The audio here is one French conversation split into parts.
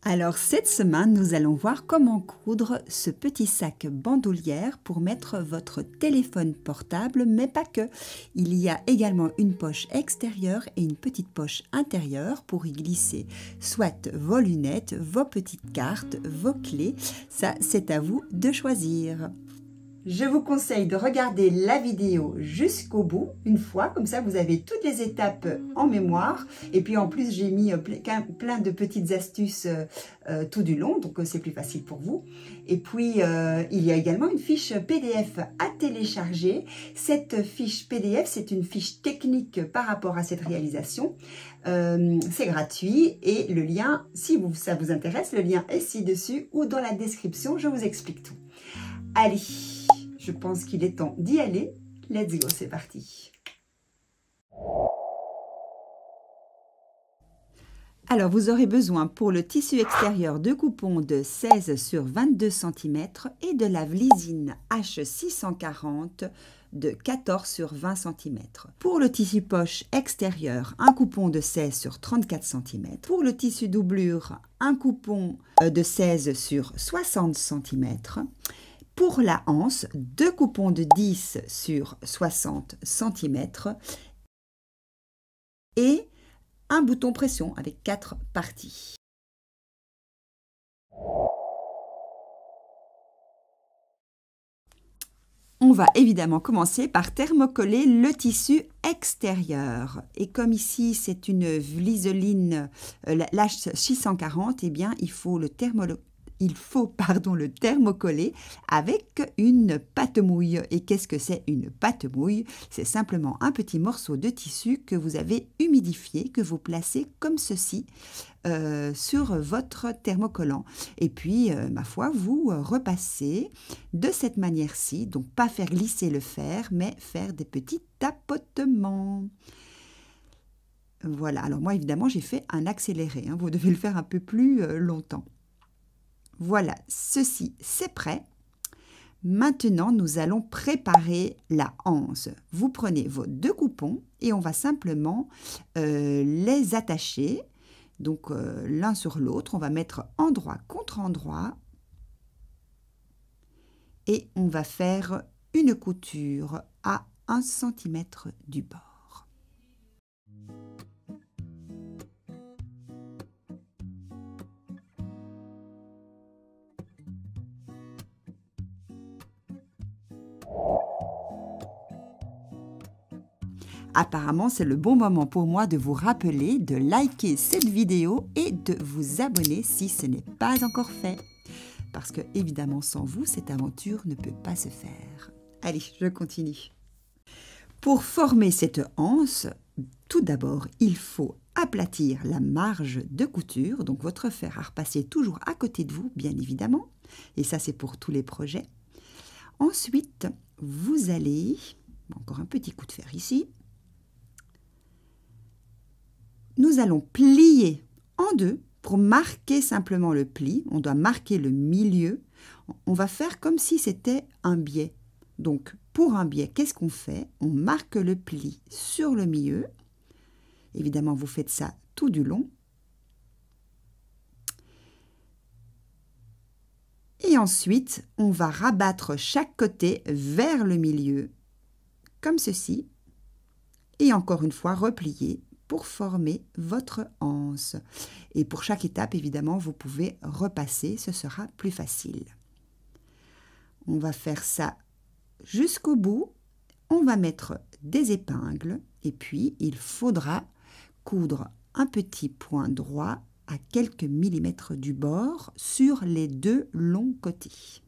Alors cette semaine, nous allons voir comment coudre ce petit sac bandoulière pour mettre votre téléphone portable, mais pas que. Il y a également une poche extérieure et une petite poche intérieure pour y glisser soit vos lunettes, vos petites cartes, vos clés. Ça, c'est à vous de choisir. Je vous conseille de regarder la vidéo jusqu'au bout, une fois, comme ça vous avez toutes les étapes en mémoire. Et puis en plus, j'ai mis plein de petites astuces tout du long, donc c'est plus facile pour vous. Et puis, il y a également une fiche PDF à télécharger. Cette fiche PDF, c'est une fiche technique par rapport à cette réalisation. C'est gratuit et le lien, si ça vous intéresse, le lien est ci-dessus ou dans la description, je vous explique tout. Allez! Je pense qu'il est temps d'y aller. Let's go, c'est parti. Alors, vous aurez besoin pour le tissu extérieur de coupons de 16 sur 22 cm et de la vlisine H640 de 14 sur 20 cm. Pour le tissu poche extérieur, un coupon de 16 sur 34 cm. Pour le tissu doublure, un coupon de 16 sur 60 cm. Pour la anse, deux coupons de 10 sur 60 cm et un bouton pression avec 4 parties. On va évidemment commencer par thermocoller le tissu extérieur. Et comme ici, c'est une vliseline l'H640, eh bien, il faut le thermocoller avec une pâte mouille. Et qu'est-ce que c'est une pâte mouille? C'est simplement un petit morceau de tissu que vous avez humidifié, que vous placez comme ceci sur votre thermocollant. Et puis, ma foi, vous repassez de cette manière-ci, donc pas faire glisser le fer, mais faire des petits tapotements. Voilà, alors moi évidemment j'ai fait un accéléré, hein. Vous devez le faire un peu plus longtemps. Voilà, ceci c'est prêt. Maintenant, nous allons préparer la anse. Vous prenez vos deux coupons et on va simplement les attacher. Donc, l'un sur l'autre, on va mettre endroit contre endroit. Et on va faire une couture à 1 cm du bord. Apparemment, c'est le bon moment pour moi de vous rappeler de liker cette vidéo et de vous abonner si ce n'est pas encore fait. Parce que, évidemment, sans vous, cette aventure ne peut pas se faire. Allez, je continue. Pour former cette anse, tout d'abord, il faut aplatir la marge de couture. Donc, votre fer à repasser toujours à côté de vous, bien évidemment. Et ça, c'est pour tous les projets. Ensuite, vous allez... Encore un petit coup de fer ici. Nous allons plier en deux pour marquer simplement le pli. On doit marquer le milieu. On va faire comme si c'était un biais. Donc, pour un biais, qu'est-ce qu'on fait? On marque le pli sur le milieu. Évidemment, vous faites ça tout du long. Et ensuite, on va rabattre chaque côté vers le milieu, comme ceci. Et encore une fois, replier pour former votre anse. Et pour chaque étape, évidemment, vous pouvez repasser, ce sera plus facile. On va faire ça jusqu'au bout. On va mettre des épingles et puis il faudra coudre un petit point droit à quelques millimètres du bord sur les deux longs côtés.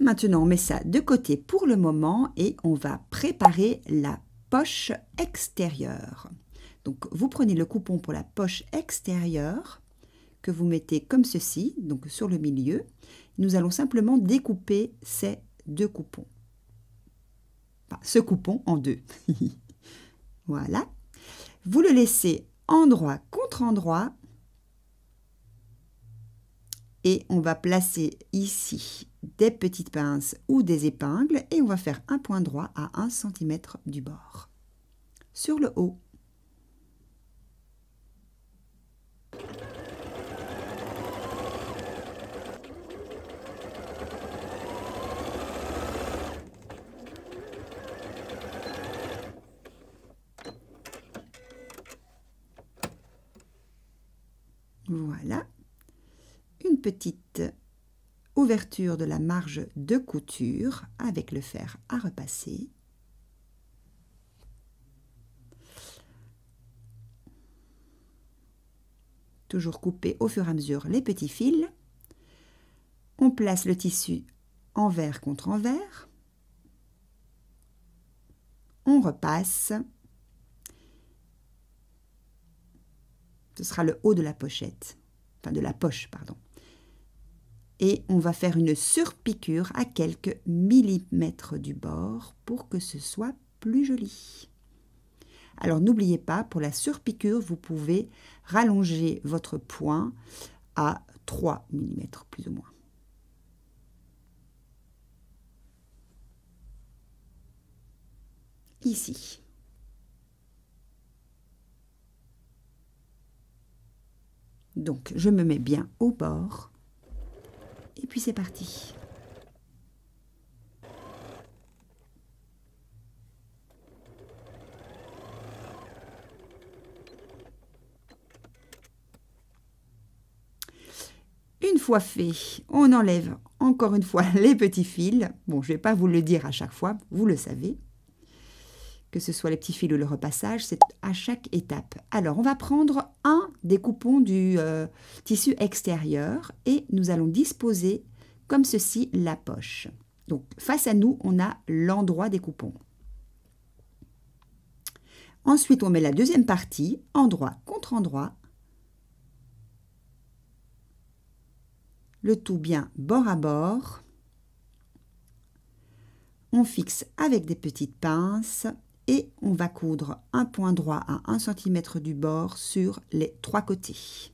Maintenant, on met ça de côté pour le moment et on va préparer la poche extérieure. Donc, vous prenez le coupon pour la poche extérieure que vous mettez comme ceci, donc sur le milieu. Nous allons simplement découper ces deux coupons. Enfin, ce coupon en deux. Voilà. Vous le laissez endroit contre endroit. Et on va placer ici des petites pinces ou des épingles et on va faire un point droit à 1 cm du bord. Sur le haut. Voilà. Une petite ouverture de la marge de couture avec le fer à repasser. Toujours couper au fur et à mesure les petits fils. On place le tissu envers contre envers. On repasse. Ce sera le haut de la pochette, enfin de la poche, pardon. Et on va faire une surpiqûre à quelques millimètres du bord pour que ce soit plus joli. Alors n'oubliez pas, pour la surpiqûre, vous pouvez rallonger votre point à 3 mm plus ou moins. Ici. Donc je me mets bien au bord. Et puis c'est parti. Une fois fait, on enlève encore une fois les petits fils. Bon, je ne vais pas vous le dire à chaque fois, vous le savez. Que ce soit les petits fils ou le repassage, c'est à chaque étape. Alors, on va prendre un des coupons du tissu extérieur et nous allons disposer comme ceci la poche. Donc, face à nous, on a l'endroit des coupons. Ensuite, on met la deuxième partie, endroit contre endroit. Le tout bien bord à bord. On fixe avec des petites pinces. Et on va coudre un point droit à 1 cm du bord sur les 3 côtés.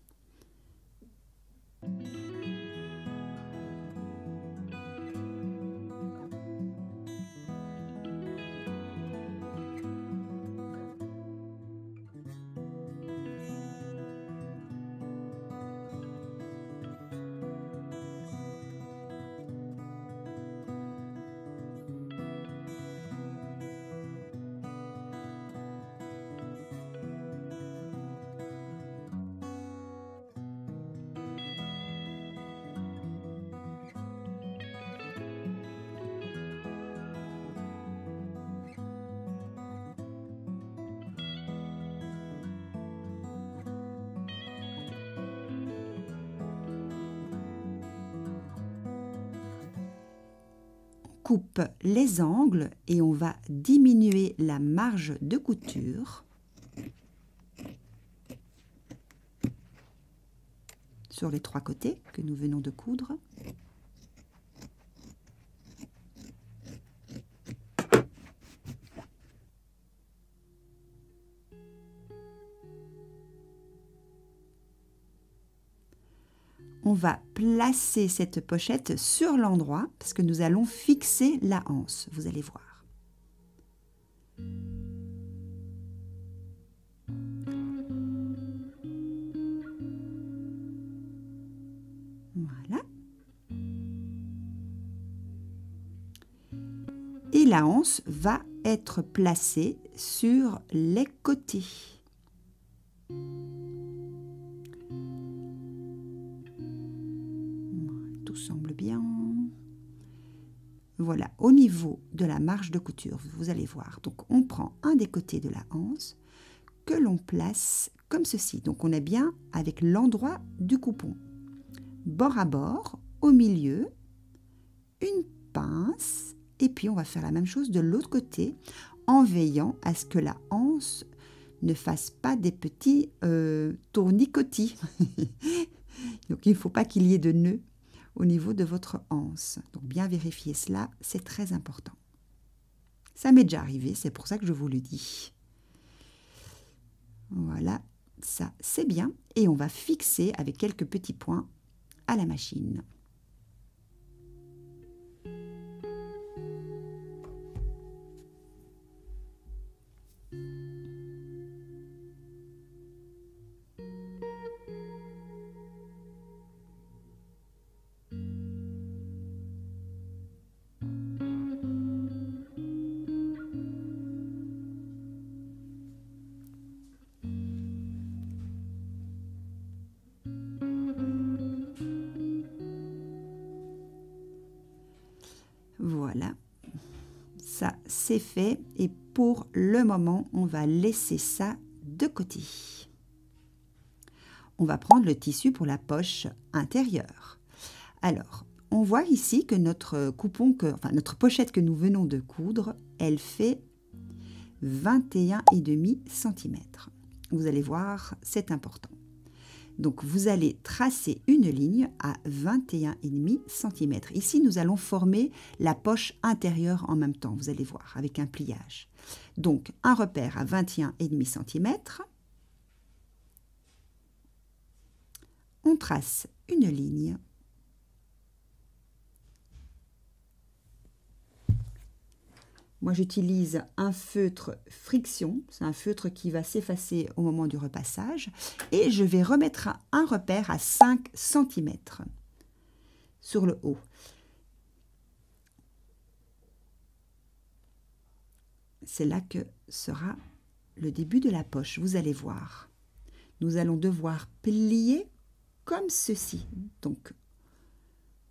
Coupe les angles et on va diminuer la marge de couture sur les 3 côtés que nous venons de coudre. On va placer cette pochette sur l'endroit parce que nous allons fixer la anse, vous allez voir. Voilà. Et la anse va être placée sur les côtés. Semble bien. Voilà, au niveau de la marge de couture, vous allez voir. Donc, on prend un des côtés de la anse que l'on place comme ceci. Donc, on est bien avec l'endroit du coupon. Bord à bord, au milieu, une pince et puis on va faire la même chose de l'autre côté en veillant à ce que la anse ne fasse pas des petits tournicotis. Donc il ne faut pas qu'il y ait de nœuds au niveau de votre anse. Donc bien vérifier cela, c'est très important. Ça m'est déjà arrivé, c'est pour ça que je vous le dis. Voilà, ça c'est bien. Et on va fixer avec quelques petits points à la machine. Voilà, ça c'est fait et pour le moment, on va laisser ça de côté. On va prendre le tissu pour la poche intérieure. Alors, on voit ici que notre notre pochette que nous venons de coudre, elle fait 21,5 cm. Vous allez voir, c'est important. Donc, vous allez tracer une ligne à 21,5 cm. Ici, nous allons former la poche intérieure en même temps, vous allez voir, avec un pliage. Donc, un repère à 21,5 cm. On trace une ligne. Moi, j'utilise un feutre friction. C'est un feutre qui va s'effacer au moment du repassage. Et je vais remettre un repère à 5 cm sur le haut. C'est là que sera le début de la poche. Vous allez voir. Nous allons devoir plier comme ceci. Donc,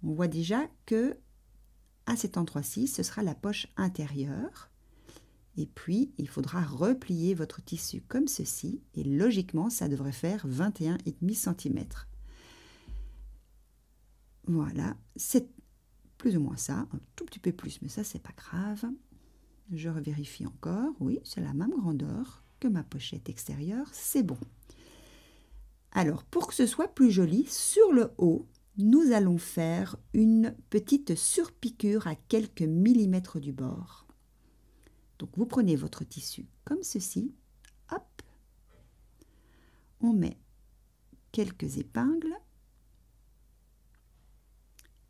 on voit déjà que à cet endroit-ci, ce sera la poche intérieure. Et puis, il faudra replier votre tissu comme ceci. Et logiquement, ça devrait faire 21,5 cm. Voilà, c'est plus ou moins ça. Un tout petit peu plus, mais ça, c'est pas grave. Je revérifie encore. Oui, c'est la même grandeur que ma pochette extérieure. C'est bon. Alors, pour que ce soit plus joli, sur le haut, nous allons faire une petite surpiqûre à quelques millimètres du bord. Donc, vous prenez votre tissu comme ceci. Hop. On met quelques épingles.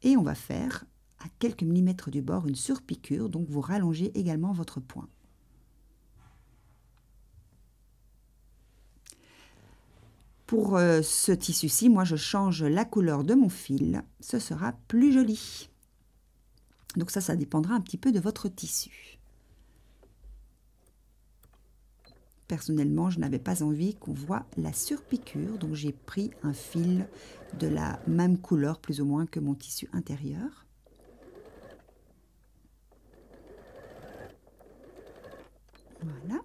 Et on va faire à quelques millimètres du bord une surpiqûre. Donc, vous rallongez également votre point. Pour ce tissu-ci, moi, je change la couleur de mon fil. Ce sera plus joli. Donc ça dépendra un petit peu de votre tissu. Personnellement, je n'avais pas envie qu'on voit la surpiqûre. Donc j'ai pris un fil de la même couleur, plus ou moins, que mon tissu intérieur. Voilà.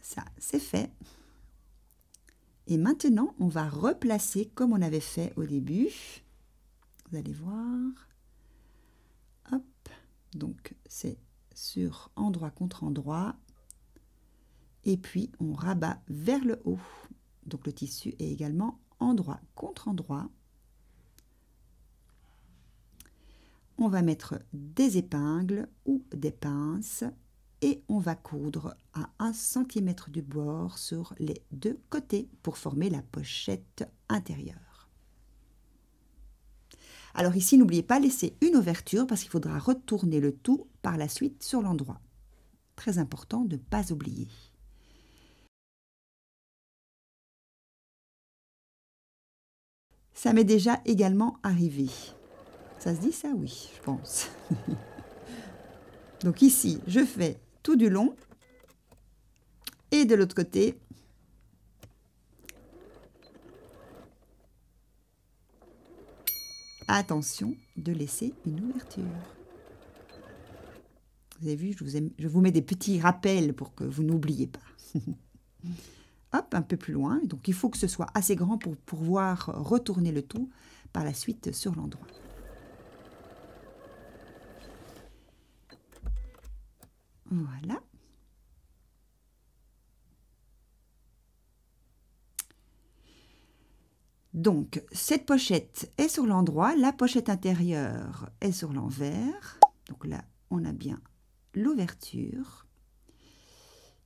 Ça, c'est fait. Et maintenant, on va replacer comme on avait fait au début. Vous allez voir. Hop. Donc, c'est sur endroit contre endroit. Et puis, on rabat vers le haut. Donc, le tissu est également endroit contre endroit. On va mettre des épingles ou des pinces. Et on va coudre à 1 cm du bord sur les deux côtés pour former la pochette intérieure. Alors ici, n'oubliez pas de laisser une ouverture parce qu'il faudra retourner le tout par la suite sur l'endroit. Très important de ne pas oublier. Ça m'est déjà également arrivé. Ça se dit ça? Oui, je pense. Donc ici, je fais tout du long et de l'autre côté, attention de laisser une ouverture. Vous avez vu, je vous mets des petits rappels pour que vous n'oubliez pas. Hop, un peu plus loin. Donc il faut que ce soit assez grand pour pouvoir retourner le tout par la suite sur l'endroit. Voilà. Donc, cette pochette est sur l'endroit, la pochette intérieure est sur l'envers. Donc là, on a bien l'ouverture.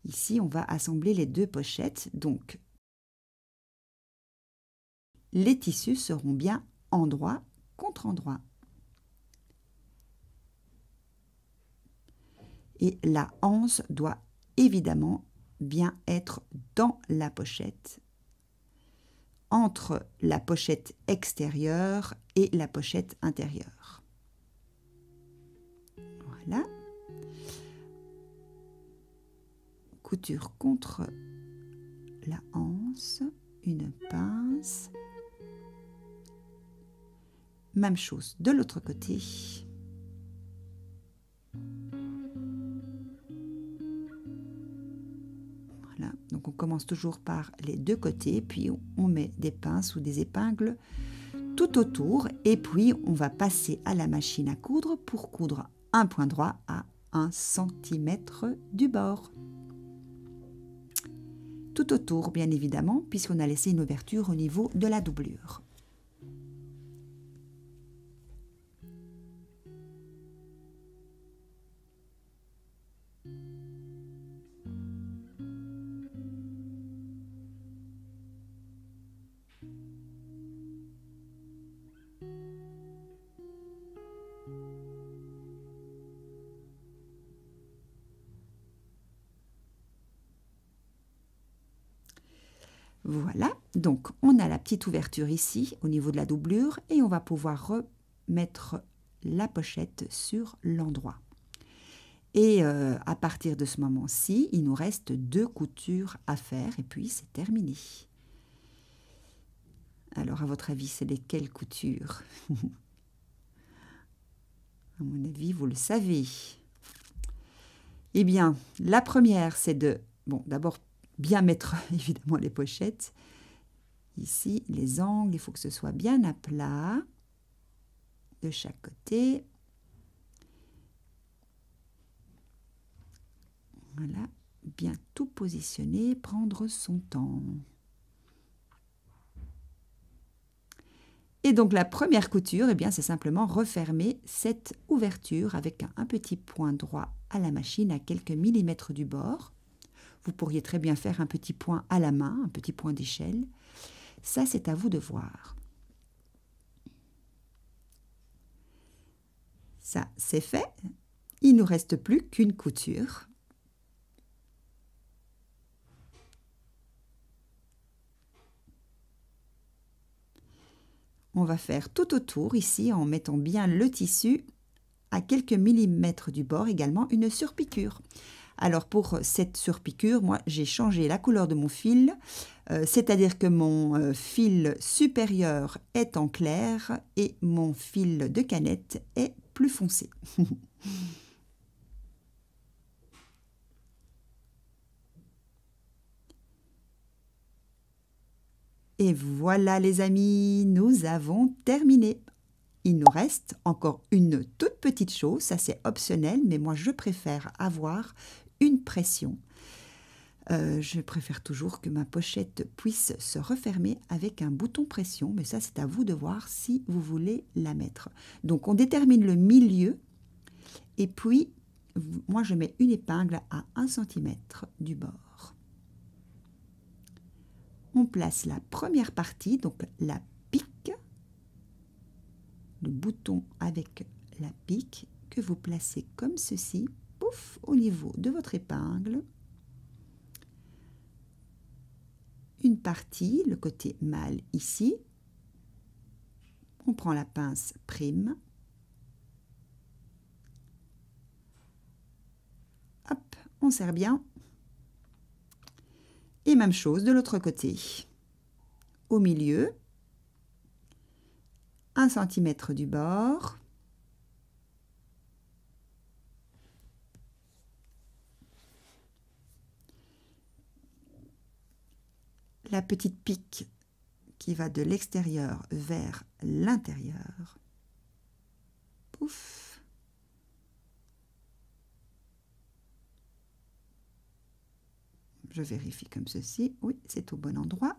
Ici, on va assembler les deux pochettes. Donc, les tissus seront bien endroit contre endroit. Et la anse doit évidemment bien être dans la pochette, entre la pochette extérieure et la pochette intérieure. Voilà. Couture contre la anse, une pince. Même chose de l'autre côté. Voilà, donc on commence toujours par les deux côtés, puis on met des pinces ou des épingles tout autour, et puis on va passer à la machine à coudre pour coudre un point droit à 1 cm du bord. Tout autour, bien évidemment, puisqu'on a laissé une ouverture au niveau de la doublure. Voilà, donc on a la petite ouverture ici au niveau de la doublure et on va pouvoir remettre la pochette sur l'endroit. Et à partir de ce moment-ci, il nous reste 2 coutures à faire et puis c'est terminé. Alors à votre avis, c'est lesquelles coutures? À mon avis, vous le savez. Eh bien, la première, c'est de, bon, d'abord bien mettre évidemment les pochettes. Ici, les angles, il faut que ce soit bien à plat de chaque côté. Voilà, bien tout positionner, prendre son temps. Et donc la première couture, eh bien, c'est simplement refermer cette ouverture avec un petit point droit à la machine à quelques millimètres du bord. Vous pourriez très bien faire un petit point à la main, un petit point d'échelle. Ça, c'est à vous de voir. Ça, c'est fait. Il ne nous reste plus qu'une couture. On va faire tout autour ici en mettant bien le tissu à quelques millimètres du bord, également une surpiqûre. Alors pour cette surpiqûre, moi j'ai changé la couleur de mon fil, c'est-à-dire que mon fil supérieur est en clair et mon fil de canette est plus foncé. Et voilà les amis, nous avons terminé. Il nous reste encore une toute petite chose, ça c'est optionnel, mais moi je préfère avoir une pression. Je préfère toujours que ma pochette puisse se refermer avec un bouton pression, mais ça c'est à vous de voir si vous voulez la mettre. Donc on détermine le milieu et puis moi je mets une épingle à 1 cm du bord. On place la première partie, donc la pique, le bouton avec la pique que vous placez comme ceci, pouf, au niveau de votre épingle. Une partie, le côté mâle ici. On prend la pince prime. Hop, on serre bien. Et même chose de l'autre côté. Au milieu, 1 cm du bord. La petite pique qui va de l'extérieur vers l'intérieur. Pouf. je vérifie comme ceci. Oui, c'est au bon endroit.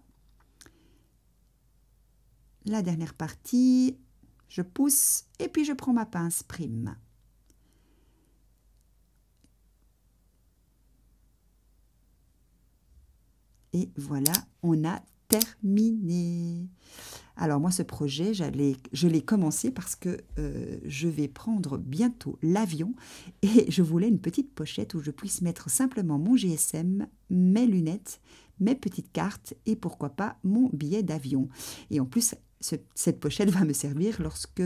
La dernière partie, je pousse et puis je prends ma pince prime. Et voilà, on a terminé. Alors moi, ce projet, je l'ai commencé parce que je vais prendre bientôt l'avion et je voulais une petite pochette où je puisse mettre simplement mon GSM, mes lunettes, mes petites cartes et pourquoi pas mon billet d'avion. Et en plus, cette pochette va me servir lorsque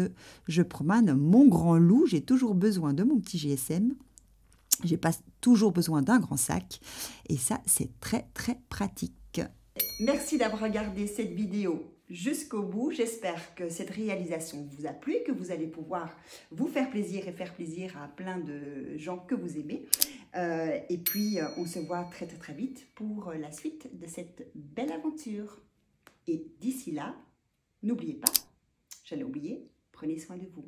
je promène mon grand loup. J'ai toujours besoin de mon petit GSM. J'ai pas toujours besoin d'un grand sac et ça, c'est très très pratique. Merci d'avoir regardé cette vidéo jusqu'au bout. J'espère que cette réalisation vous a plu, que vous allez pouvoir vous faire plaisir et faire plaisir à plein de gens que vous aimez. Et puis, on se voit très très très vite pour la suite de cette belle aventure. Et d'ici là, n'oubliez pas, j'allais oublier, prenez soin de vous.